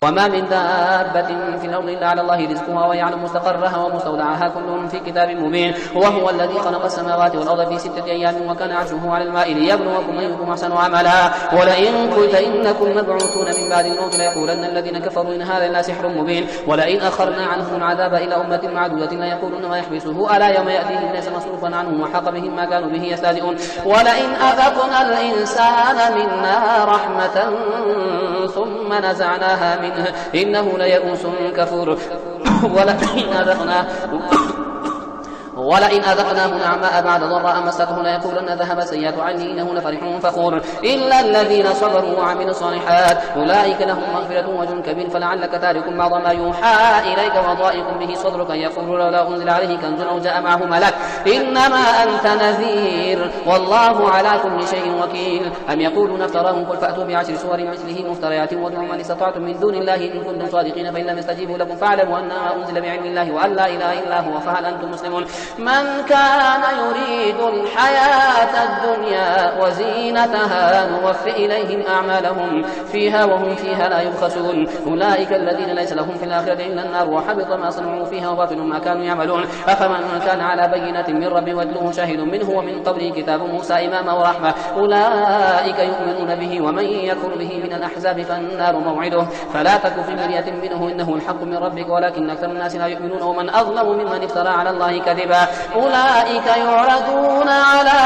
وما من دابة في الأرض إلا على الله رزقها ويعلم مستقرها ومستودعها كل في كتاب مبين. وهو الذي خلق السماوات والأرض في 6 أيام وكان عرشه على الماء ليبلوكم أيكم أحسن عملا. ولئن قلت إنكم مبعوثون من بعد الموت ليقولن الذين كفروا إن هذا إلا سحر مبين. ولئن أخرنا عنهم العذاب إلى أمة معدودة ليقولن ما يحبسه ألا يوم يأتيهم ليس مصروفا عنهم وحاق بهم ما كانوا به يستهزئون. ولئن أذقنا الإنسان منا رحمة ثم نزعناها منه إنه ليئوس كفور. ولئن أذقناه نعماء بعد ضراء مسته ليقولن ذهب سيئات عني إنه لفرح فخور. إلا الذين صبروا وعملوا الصالحات أولئك لهم مغفرة وأجر كبير. فلعلك تارك بعض ما يوحى إليك وضائق به صدرك يقول لولا أنزل عليه كنز أو جاء معه ملك إنما أنت نذير والله على كل شيء وكيل. أم يقولون افتراه قل فأتوا ب10 سور مثله مفتريات وادعوا من استطعتم من دون الله إن كنتم صادقين فإن لم يستجيبوا لكم فاعلموا أنما أنزل بعلم الله وأن لا إله إلا هو فهل أنتم مسلمون. من كان يريد الحياة الدنيا وزينتها نوفي إليهم أعمالهم فيها وهم فيها لا يبخسون. أولئك الذين ليس لهم في الآخرة إلا النار وحبط ما صنعوا فيها وباطل ما كانوا يعملون. أفمن كان على بينة من ربه ويتلوه شاهد منه ومن قبله كتاب موسى إماما ورحمة أولئك يؤمنون به ومن يكفر به من الأحزاب فالنار موعده. فلا تك في مرية منه إنه الحق من ربك ولكن أكثر الناس لا يؤمنون. ومن أظلم ممن افترى على الله كذبا أولئك يعرضون على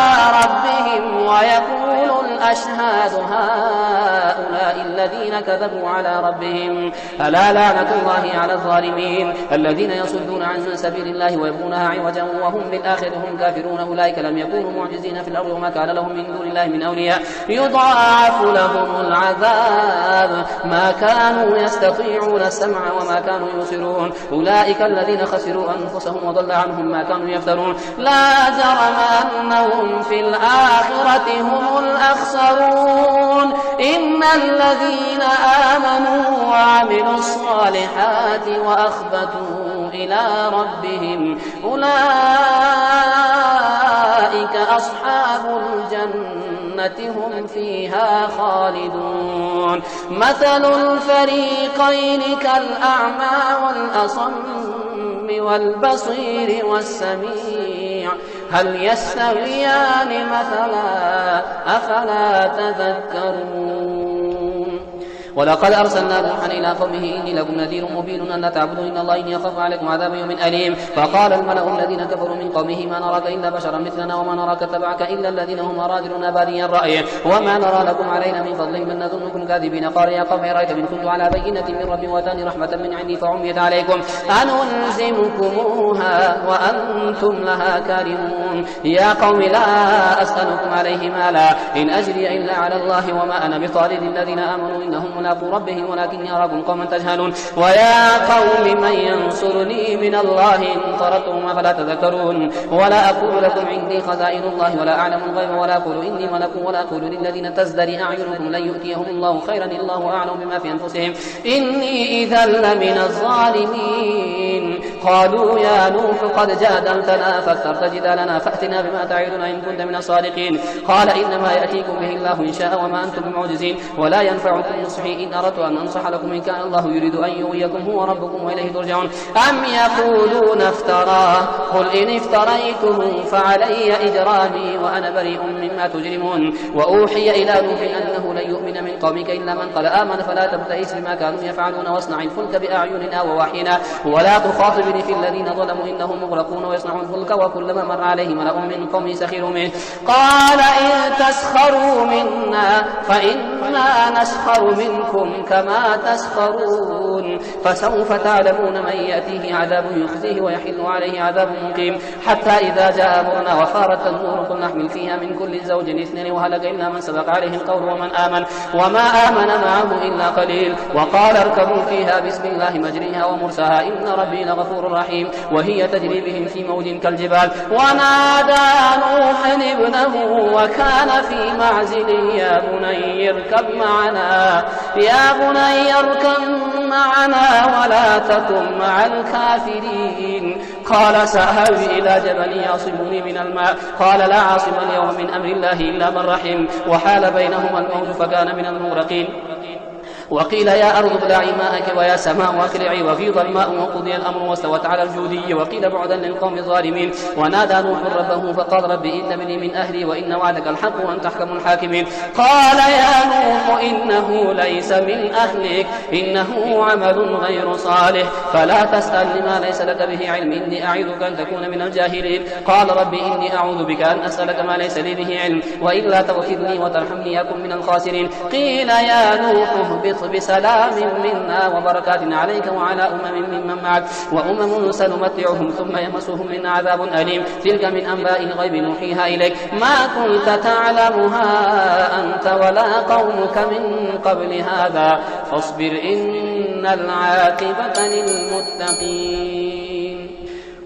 ربهم ويقول الأشهاد هؤلاء الذين كذبوا على ربهم ألا لعنة الله على الظالمين الذين يصدون عن سبيل الله ويبغونها عوجا وهم بالآخرة هم كافرون. أولئك لم يكونوا معجزين في الأرض وما كان لهم من دون الله من أولياء يضاعف لهم العذاب ما كانوا يستطيعون السمع وما كانوا يبصرون. أولئك الذين خسروا أنفسهم وضل عنهم ما كانوا يفترون. لا جرم أنهم في الآخرة هم الأخسرون إن الذين آمنوا وعملوا الصالحات وأخبتوا إلى ربهم أولئك أصحاب الجنة هم فيها خالدون. مثل الفريقين كالأعمى والأصم والبصير والسميع هل يستويان مثلا أفلا تذكرون. ولقد أرسلنا نوحا إلى قومه إني لكم نذير مبين أن لا تعبدوا إلا الله إني أخاف عليكم عذاب يوم أليم. فقال الملأ الذين كفروا من قومه ما نراك إلا بشرا مثلنا وما نراك اتبعك إلا الذين هم أرادلنا بادي الرأي وما نرى لكم علينا من فضل بل نظنكم كاذبين. قال يا قوم أرأيت إن كنت على بينة من ربي وآتاني رحمة من عندي فعميت عليكم أنلزمكموها وأنتم لها كارهون. يا قوم لا أسألكم عليه مالا إن أجري إلا على الله وما أنا بطارد الذين آمنوا إنهم ملاقو ربهم ولكني أراكم قوما تجهلون. ويا قوم من ينصرني من الله إن طردتم فلا تذكرون. ولا أقول لكم عندي خزائن الله ولا أعلم الغيب ولا أقول إني ملك ولا أقول للذين تزدري أعينكم لن يؤتيهم الله خيرا الله أعلم بما في أنفسهم إني إذا لمن الظالمين. قالوا يا نوح قد جادلتنا فاخترت جدالنا فأتنا بما تعدنا إن كنت من الصادقين. قال إنما يأتيكم به الله إن شاء وما أنتم بمعجزين ولا ينفعكم نصحي إن أردت أن أنصح لكم إن كان الله يريد أن يغويكم هو ربكم وإليه ترجعون. أم يقولون افتراه قل إن افتريته فعلي إجرامي وأنا بريء مما تجرمون. وأوحي إلى نوح أنه لن يؤمن من قومك إلا من قد آمن فلا تبتئس بما كانوا يفعلون واصنع الفلك بأعيننا ووحينا ولا تخاطبني في الذين ظلموا إنهم مغرقون. ويصنع الفلك وكلما مر عليه ملأ من قومه سخروا منه قال إن تسخروا منا فإنا نسخر منكم كما تسخرون. فسوف تعلمون من يأتيه عذاب يخزيه ويحل عليه عذاب مقيم. حتى إذا جاء أمرنا وفارت النور قل نحمل فيها من كل زوج 2 وهلك إلا من سبق عليه القول وما آمن معه إلا قليل. وقال اركبوا فيها بسم الله مجريها ومرساها إن ربي لغفور رحيم. وهي تجري بهم في موج كالجبال. ونادى نوح ابنه وكان في معزل يا بني اركب معنا ولا تكن مع الكافرين. قال سأهوي إلى جبل يعصمني من الماء قال لا عاصم اليوم من أمر الله إلا من رحم وحال بينهما الموج فكان من المغرقين. وقيل يا أرض ابلعي ماءك ويا سماء أقلعي وغيض الماء وقضي الأمر واستوت على الجودي. وقيل بعدا للقوم الظالمين. ونادى نوح ربه فقال رب إن ابني من أهلي وإن وعدك الحق وأنت أحكم الحاكمين. قال يا نوح إنه ليس من أهلك إنه عمل غير صالح فلا تسأل لما ليس لك به علم إني أعظك أن تكون من الجاهلين. قال رب إني أعوذ بك أن أسألك ما ليس لي به علم وإلا تغفر لي وترحمني أكن من الخاسرين. قيل يا نوح اهبط بسلام منا وبركات عليك وعلى أمم ممن معك وأمم سنمتعهم ثم يمسهم منا عذاب أليم. تلك من أنباء الغيب نوحيها إليك ما كنت تعلمها أنت ولا قومك من قبل هذا فاصبر إن العاقبة للمتقين.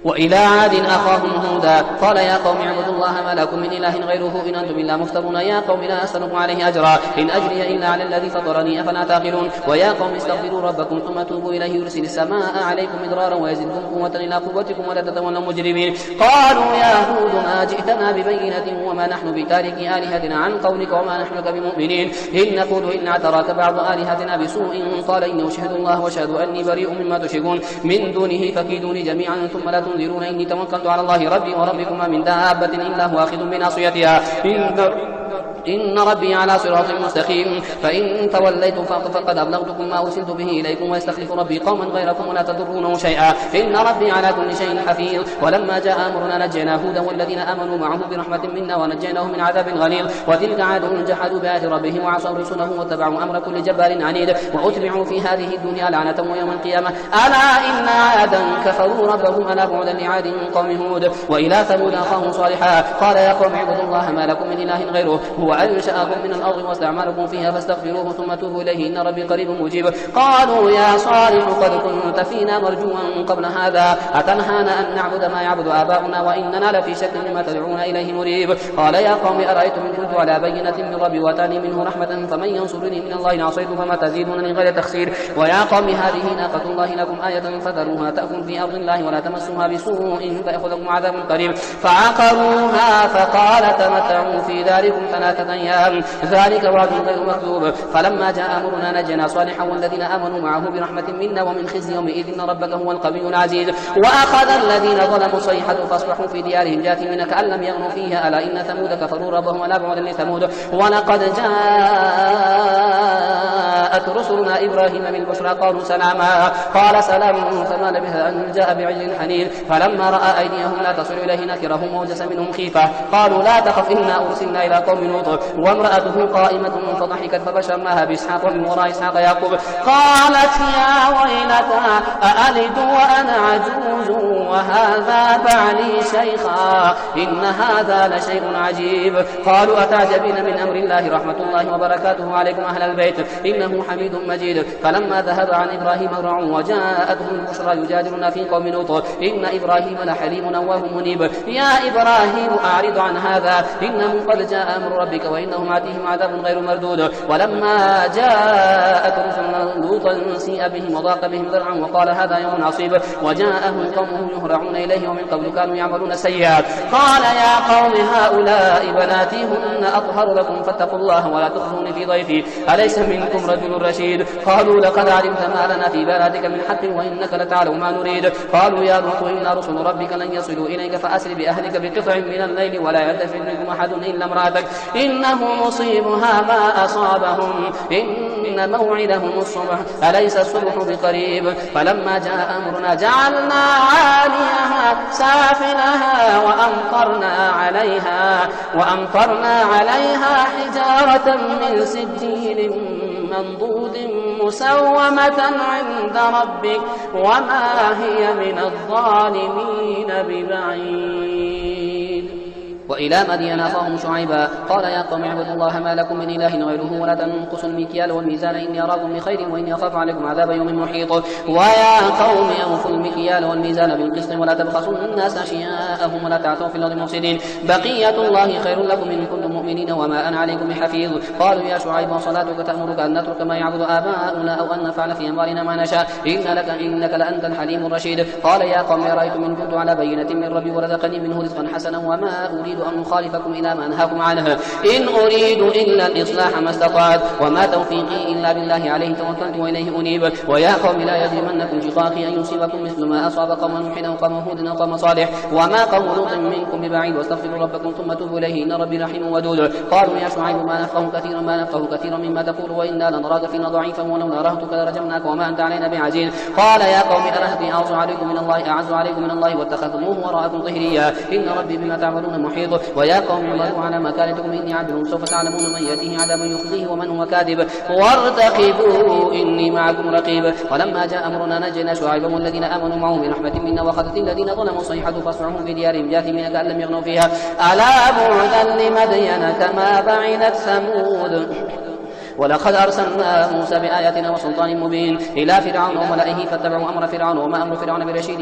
وإلى عاد أخاهم هودا قال يا قوم اعبدوا الله ما لكم من إله غيره إن أنتم إلا مفترون. يا قوم لا أسألكم عليه أجرا إن أجري إلا على الذي فطرني أفلا تعقلون. ويا قوم استغفروا ربكم ثم توبوا إليه يرسل السماء عليكم مدرارا ويزدكم قوة إلى قوتكم ولا تتولوا مجرمين. قالوا يا هود ما جئتنا ببينة وما نحن بتاركي آلهتنا عن قولك وما نحن لك بمؤمنين إن نقول إن اعتراك بعض آلهتنا بسوء قال إني أشهد الله وأشهد أني بريء مما تشركون من دونه فكيدوني جميعا ثم لا تنذرون إني توكلت على الله ربي وربكم ما من دابة إلا هو آخذ بناصيتها إن ربي على صراط مستقيم. فإن توليتم فقد أبلغتكم ما أرسلت به إليكم ويستخلف ربي قوما غيركم ولا تضرونه شيئا إن ربي على كل شيء حفيظ. ولما جاء أمرنا نجينا هودا والذين آمنوا معه برحمة منا ونجيناهم من عذاب غليظ. وتلك عاد جحدوا بآيات ربهم وعصوا رسله واتبعوا أمر كل جبار عنيد وأتبعوا في هذه الدنيا لعنة ويوم القيامة ألا إن عادا كفروا ربهم ألا بعدا لعاد من قوم هود. وإلى ثمود أخاهم صالحا قال يا قوم اعبدوا الله ما لكم من إله غيره هو أنشأكم من الأرض واستعمركم فيها فاستغفروه ثم توبوا إليه إن ربي قريب مجيب. قالوا يا صالح قد كنت فينا مرجوا قبل هذا أتنهانا أن نعبد ما يعبد آباؤنا وإننا لفي شك مما تدعون إليه مريب. قال يا قوم أرأيتم إن كنت على بينة من ربي وأتاني منه رحمة فمن ينصرني من الله إن عصيت فما تزيدونني غير تخسير. ويا قوم هذه ناقة الله لكم آية فذروها تأكل في أرض الله ولا تمسوها بسوء فيأخذكم عذاب قريب. فعقروها فقال تمتعوا في داركم 3 أيام ذلك وعد غير مكذوب. فلما جاء أمرنا نجينا صالحا والذين آمنوا معه برحمة منا ومن خزي يومئذ إن ربك هو القوي العزيز. وأخذ الذين ظلموا صيحة فأصبحوا في ديارهم جاثمين كأن لم يغنوا فيها ألا إن ثمود كفروا ربهم ألا بعدا لثمود. ولقد جاءت رسلنا إبراهيم بالبشرى قالوا سلاما قال سلام فما لبث أن جاء بعجل حنين. فلما رأى أيديهم لا تصل إليه نكرهم ووجس منهم خيفة قالوا لا تخف إنا أرسلنا إلى قوم لوط وامرأته قائمة فضحكت فبشرناها بإسحاق ومن وراء إسحاق يعقوب. قالت يا ويلتى أألد وأنا عجوز وهذا بعلي شيخا إن هذا لشيء عجيب. قالوا أتعجبين من أمر الله رحمة الله وبركاته عليكم أهل البيت إنه حميد مجيد. فلما ذهب عن إبراهيم الرعو وجاءته البشرى يجادلنا في قوم لوط إن إبراهيم لحليم أواه منيب. يا إبراهيم أعرض عن هذا إنه قد جاء أمر ربك وإنهم آتيهم عذاب غير مردود. ولما جاءت رسلنا لوطا سيء بهم وضاق بهم ذرعا وقال هذا يوم عصيب وجاءه قومه يهرعون إليه ومن قبل كانوا يعملون السيئات. قال يا قوم هؤلاء بناتي هن أطهر لكم فاتقوا الله ولا تخزوني في ضيفي أليس منكم رجل رشيد. قالوا لقد علمت ما لنا في بناتك من حق وإنك لتعلم ما نريد. قالوا يا لوط إن رسل ربك لن يصلوا إليك فأسر بأهلك بقطع من الليل ولا يلتفت منكم أحد إلا امرأتك إنه مصيبها ما أصابهم إن موعدهم الصبح أليس الصبح بقريب. فلما جاء أمرنا جعلنا عاليها سافلها وأمطرنا عليها حجارة من سجيل منضود مسومة عند ربك وما هي من الظالمين ببعيد. وإلى مدين أخاهم شعيبا قال يا قوم اعبدوا الله ما لكم من إله غيره ولا تنقصوا المكيال والميزان إني أراكم بخير وإني أخاف عليكم عذاب يوم محيط. ويا قوم أوفوا المكيال والميزان بالقسط ولا تبخسوا الناس أشياءهم ولا تعثوا في الأرض مفسدين بقية الله خير لكم إن كنتم مؤمنين وما أنا عليكم بحفيظ. قالوا يا شعيب صلاتك تأمرك أن نترك ما يعبد آباؤنا أو أن نفعل في أموالنا ما نشاء إنك لأنت الحليم الرشيد. قال يا قوم أرأيتم إن كنت على بينة من ربي ورزقني منه رزقا حسنا وما أريد نريد أن نخالفكم إلى ما نهاكم عنه إن أريد إلا الإصلاح ما استطعت وما توفيقي إلا بالله عليه توكلت وإليه أنيب ويا قوم لا يجرمنكم شقاقي أن يصيبكم مثل ما أصاب قوم نوح أو قوم هود أو قوم صالح وما قوم لوط منكم ببعيد واستغفروا ربكم ثم توبوا إليه إن ربي رحيم ودود قالوا يا شعيب ما نفقه كثيرا مما تقول وإنا لنراك فينا ضعيفا ولولا رهتك لرجمناك وما أنت علينا بعزيز قال يا قوم أرهبي أعز عليكم من الله واتخذتموه وراءكم ظهريا إن ربي بما تعملون محيط ويا قوم اعملوا على مكانتكم إني عامل سوف تعلمون من يأتيه عذاب يخزيه ومن هو كاذب وارتقبوا إني معكم رقيب ولما جاء أمرنا نجينا شعيبا والذين آمنوا معه برحمة منا وأخذت الذين ظلموا صيحة فاصبحوا في ديارهم جاثمين كأن لم يغنوا فيها ألا بعدا لمدين كما بعدت ثمود ولقد أرسلنا موسى بآياتنا وسلطان مبين إلى فرعون وملئه فاتبعوا أمر فرعون وما أمر فرعون برشيد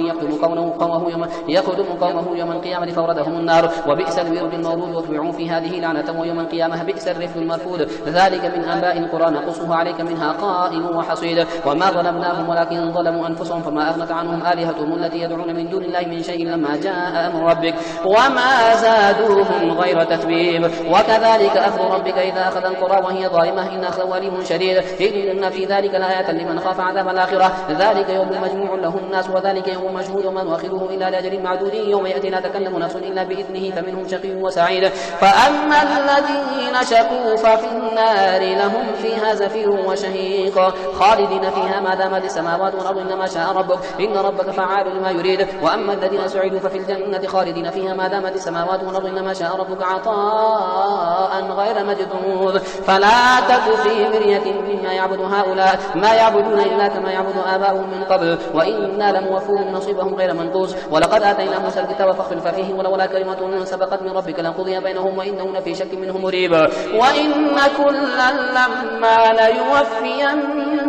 يقدم قومه يوم القيامة فوردهم النار وبئس الورد المورود واتبعوا في هذه لعنة ويوم القيامة بئس الرفد المرفود ذلك من أنباء القرى نقصه عليك منها قائم وحصيد وما ظلمناهم ولكن ظلموا أنفسهم فما أغنت عنهم آلهتهم التي يدعون من دون الله من شيء لما جاء أمر ربك وما زادوهم غير تتبيب وكذلك أخذ ربك إذا أخذ القرى وهي ظالمة إن أخذ وليم شديد إن في ذلك لآية لمن خاف عذاب الآخرة ذلك يوم مجموع له الناس وذلك يوم مشهود وما نؤخره إلا لأجل معدود يوم يأتي لا تكلم نفس إلا بإذنه فمنهم شقي وسعيد فأما الذين شقوا ففي النار لهم فيها زفير وشهيق خالدين فيها ما دامت السماوات والأرض إنما شاء ربك إن ربك فعال لما يريد وأما الذين سعدوا ففي الجنة خالدين فيها ما دامت السماوات والأرض إنما شاء ربك عطاء غير مجدود فلا تك في مرية مما يعبد هؤلاء ما يعبدون إلا كما يعبد آباؤهم من قبل وإنا لموفوهم نصيبهم غير منقوص ولقد آتينا موسى الكتاب فاختلف فيه ولولا كلمة سبقت من ربك لقضي بينهم وإنهم لفي شك منه مريب وإن كلا لما ليوفينهم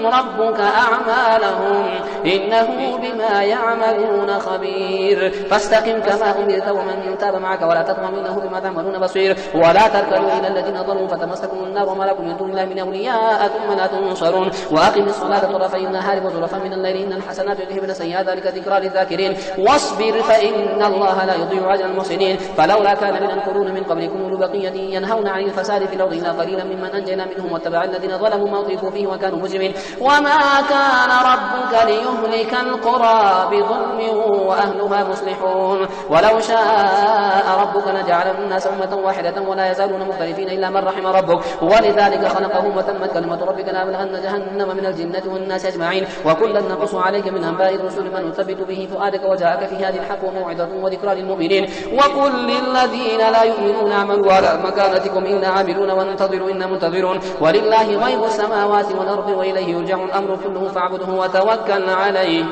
ربك أعمالهم إنه بما يعملون خبير فاستقم كما أمرت ومن تاب معك ولا تطغوا إنه بما تعملون بصير ولا تركنوا إلى الذين ظلموا فتمسكم النار وما لكم من دون الله من أولياء ثم لا تنصرون وأقم الصلاة طرفي النهار وزلفا من الليل إن الحسنات يذهبن السيئات ذلك ذكرى للذاكرين واصبر فإن الله لا يضيع أجر المحسنين فلولا كان من القرون من قبلكم أولو بقية ينهون عن الفساد في الأرض إلا قليلا ممن أنجينا منهم واتبع الذين ظلموا ما أطرفوا فيه وكانوا مجرمين وما كان ربك ليهلك القرى بظلم وأهلها مصلحون ولو شاء ربك لجعل الناس أمة واحدة ولا يزالون مختلفين إلا من رحم ربك ولذلك خلقهم وتمت كلمة ربك لأملأن جهنم من الجنة والناس أجمعين وكلا نقص عليك من أنباء الرسل ما نثبت به فؤادك وجاءك في هذه الحق وموعظة وذكرى للمؤمنين وقل للذين لا يؤمنون اعملوا على مكانتكم إنا عاملون وانتظروا إنا منتظرون ولله غيب السماوات والأرض وإليه يرجع الأمر كله فاعبده وتوكل عليه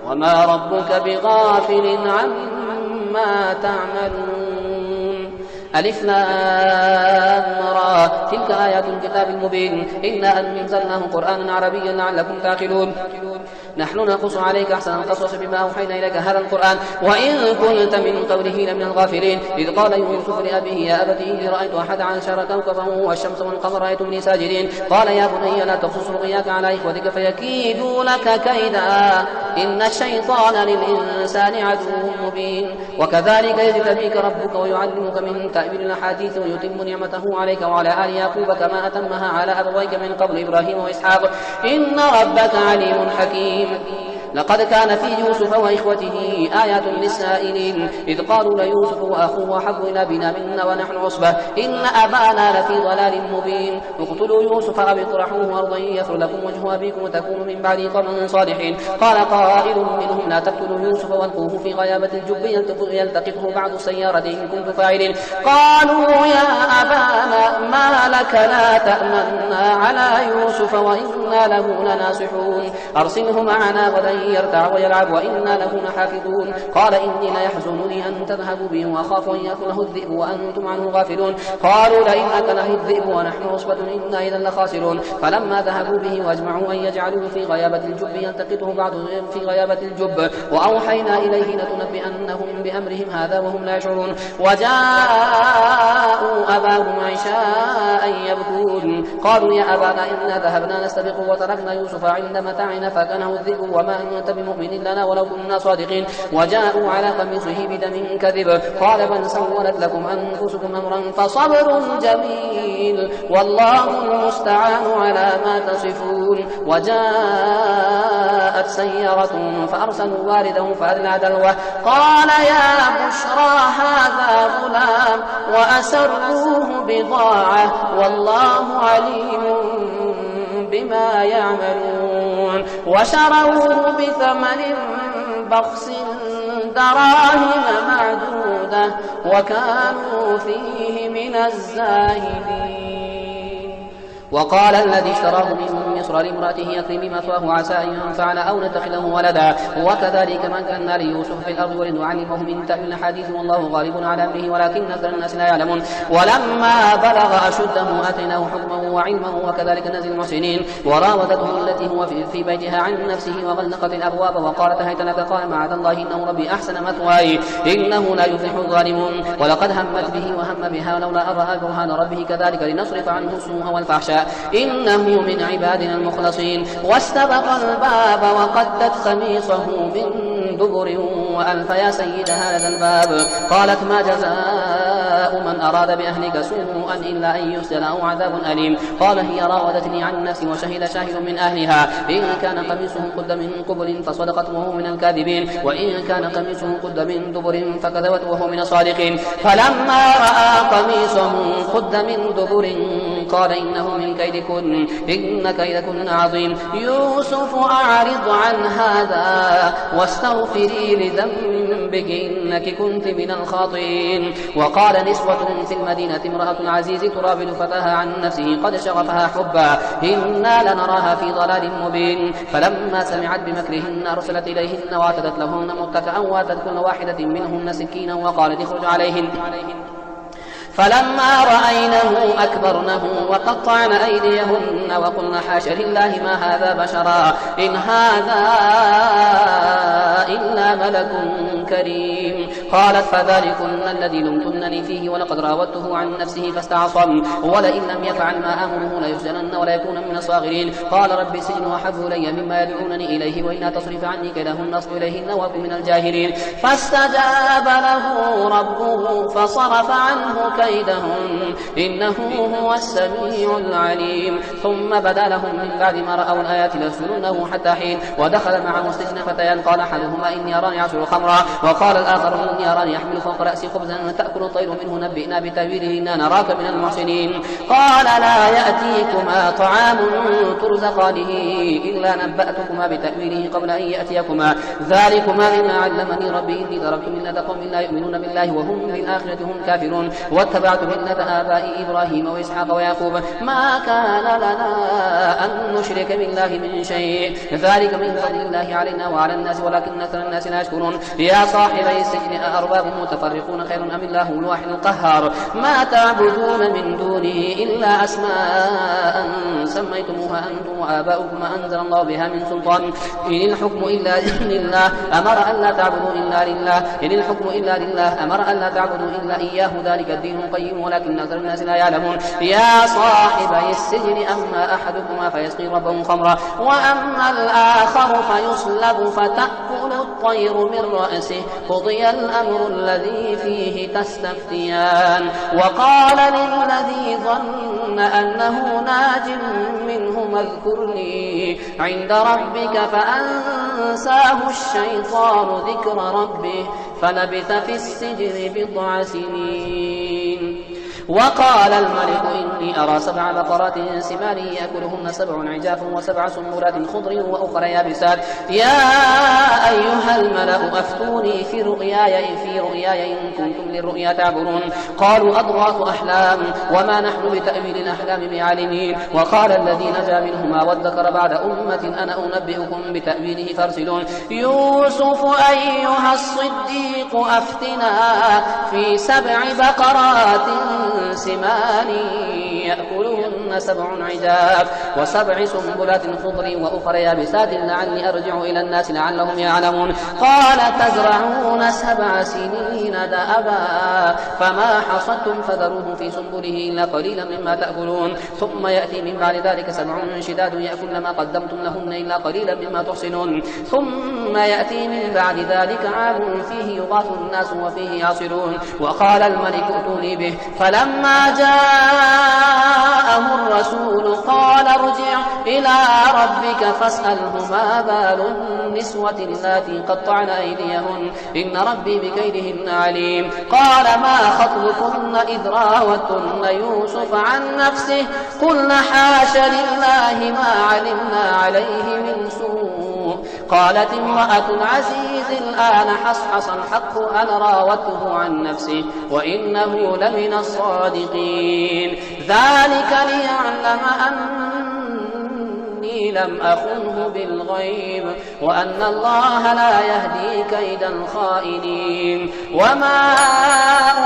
وما ربك بغافل عما تعملون ألف لام را تلك آيات الكتاب المبين إنا أنزلناه قرآنا عربيا لعلكم تعقلون نحن نقص عليك أحسن القصص بما أوحينا إليك هذا القرآن وإن كنت من قوله لمن الغافلين إذ قال يوسف لأبيه يا أبت إني رأيت 11 كوكبا والشمس والقمر رأيتني ساجدين قال يا بني لا تقصص رؤياك على إخوتك فيكيدوا لك كيدا إن الشيطان للإنسان عدو مبين وكذلك يجتبيك ربك ويعلمك من تأويل الأحاديث ويتم نعمته عليك وعلى آل يعقوب كما أتمها على أبويك من قبل إبراهيم وإسحاق إن ربك عليم حكيم لقد كان في يوسف وإخوته آيات للسائلين إذ قالوا ليوسف وأخوه أحب إلى أبينا منا ونحن عصبة إن أبانا لفي ضلال مبين اقتلوا يوسف أو اطرحوه أرضا يخر لكم وجه أبيكم وتكونوا من بعده قوما صالحين قال قائل منهم لا تقتلوا يوسف والقوه في غيابة الجب يلتقطه بعض السيارة إن كنتم فاعلين قالوا يا أبانا ما لك لا تأمنا على يوسف وإنا له لناصحون أرسله معنا غدا يرتع ويلعب وإنا له لحافظون قال إني ليحزنني أن تذهبوا به وأخاف أن يأكله الذئب وأنتم عنه غافلون قالوا لئن أكله الذئب ونحن عصبة إنا إذا لخاسرون فلما ذهبوا به وأجمعوا أن يجعلوه في غيابة الجب يلتقطه بعض في غيابة الجب وأوحينا إليه لتنبئنهم بأمرهم هذا وهم لا يشعرون وجاءوا أباهم عشاء يبكون قالوا يا أبانا إنا ذهبنا نستبق وتركنا يوسف عند متاعنا فكانه الذئب وما أنت بمؤمن لنا ولو كنا صادقين وجاءوا على قميصه بدم كذب قال بل سولت لكم أنفسكم أمرا فصبر جميل والله المستعان على ما تصفون. وجاءت سيارة فأرسلوا واردهم فأدلى دلوه قال يا بشرى هذا غلام وأسروه بضاعة والله عليم بما يعملون وشروه بثمن بخس دراهم معدودة وكانوا فيه من الزاهدين. وقال الذي اشتراه من مصر لامرأته أكرمي مثواه عسى أن ينفعنا أو نتخذه ولدا وكذلك مكنا ليوسف في الأرض ولنعلمه من تأويل الحديث والله غالب على أمره ولكن أكثر الناس لا يعلمون. ولما بلغ أشده آتيناه حكما وعلما وكذلك نزل المحسنين. وراودته التي هو في بيتها عن نفسه وغلقت الأبواب وقالت هيت لك قال معاذ الله إنه ربي أحسن مثواي إنه لا يفلح الظالمون. ولقد همت به وهم بها لولا أن رأى برهان ربه كذلك لنصرف عنه السوء والفحشاء إنه من عبادنا المخلصين. واستبق الباب وقدت خميصه من دبر وألف يا سيدها لدى الباب قالت ما جزاء من أراد بأهلك سوءا إلا أن يسجن أو عذاب أليم قال هي راودتني عن نفسي وشهد شاهد من أهلها إن كان قميصه قد من قبل فصدقت وهو من الكاذبين وإن كان قميصه قد من دبر فكذبت وهو من الصادقين. فلما رأى قميصه قد من دبر قال إنه من كيدكن إن كيدكن عظيم يوسف أعرض عن هذا واستغفري لذنبك إنك كنت من الخاطئين. وقال نسوة في المدينة امرأة العزيز تراود فتاها عن نفسه قد شغفها حبا إنا لنراها في ضلال مبين. فلما سمعت بمكرهن أرسلت إليهن واعتدت لهن متكئا واتت كل واحدة منهن سكينا وقالت اخرج عليهن. فلما رأينه أكبرنه وقطعن أيديهن وقلن حاش لله ما هذا بشرا إن هذا إلا ملك كريم. قالت فذلكن الذي لمتنني فيه ولقد راودته عن نفسه فاستعصم ولئن لم يفعل ما آمره ليسجنن وليكون من الصاغرين. قال رب السجن أحب إلي مما يدعونني إليه وإلا تصرف عني كيدهن أصب إليهن وأكن من الجاهلين. فاستجاب له ربه فصرف عنه كيدهن إنه هو السميع العليم. ثم بدا لهم من بعد ما رأوا الآيات ليسجننه حتى حين. ودخل معه السجن فتيان قال أحدهما إني أراني أعصر خمرا وقال الآخر إني أراني أحمل فوق رأسي خبزا تأكل الطير منه نبئنا بتأويله إنا نراك من المحسنين. قال لا يأتيكما طعام ترزقانه إلا نبأتكما بتأويله قبل أن يأتيكما ذلكما مما علمني ربي إني تركت ملة قوم لا يؤمنون بالله وهم بالآخرة هم كافرون واتبعت ملة آبائي إبراهيم وإسحاق ويعقوب ما كان لنا أن نشرك بالله من شيء ذلك من فضل الله علينا وعلى الناس ولكن أكثر الناس لا يشكرون. يا صاحبي السجن أأرباب متفرقون خير أم الله الواحد القهار ما تعبدون من دونه إلا أسماء سميتموها أنتم وآباؤكم ما أنزل الله بها من سلطان إن الحكم إلا لله أمر أن لا تعبدوا إلا لله إن الحكم إلا لله أمر أن لا تعبدوا إلا إياه ذلك الدين القيم ولكن أكثر الناس لا يعلمون. يا صاحبي السجن أما أحدكما فيسقي ربه خمرا وأما الآخر فيصلب فتأكل الطير من رأسه قضي الأمر الذي فيه تستفتيان. وقال للذي ظن أنه ناج منه اذكرني عند ربك فأنساه الشيطان ذكر ربه فلبث في السجن بضع سنين. وقال الملك إني أرى 7 بقرات سمان يأكلهن 7 عجاف و7 سنبلات خضر وأخرى يابسات يا أيها الملأ أفتوني في رؤياي إن كنتم للرؤيا تعبرون. قالوا أضغاث أحلام وما نحن بتأويل الأحلام بعالمين. وقال الذي نجا منهما وادكر بعد أمة أنا أنبئكم بتأويله فارسلون. يوسف أيها الصديق أفتنا في 7 بقرات سمان يأكلهن يأكلهن 7 عجاف و7 سنبلات خضر وأخر يابسات لعلي أرجع إلى الناس لعلهم يعلمون. قال تزرعون 7 سنين دأبا فما حصدتم فذروه في سنبله إلا قليلا مما تأكلون ثم يأتي من بعد ذلك 7 شداد يأكلن ما قدمتم لهن إلا قليلا مما تحصنون ثم يأتي من بعد ذلك عام فيه يغاث الناس وفيه يعصرون. وقال الملك ائتوني به فلما جاءه الرسول قال ارجع إلى ربك فاسأله ما بال النسوة اللاتي قطعن أيديهن إن ربي بكيدهن عليم. قال ما خطبكن إذ راوتن يوسف عن نفسه قلن حاش لله ما علمنا عليه من سوء. قالت امرأة العزيز الآن حصحص الحق أنا راودته عن نفسه وإنه لمن الصادقين. ذلك ليعلم أني لم أخنه بالغيب وأن الله لا يهدي كيد الخائنين. وما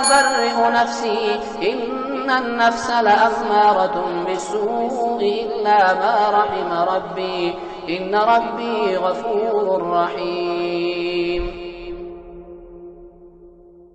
أبرئ نفسي إن النفس لأمارة بالسوء إلا ما رحم ربي إن ربي غفور رحيم.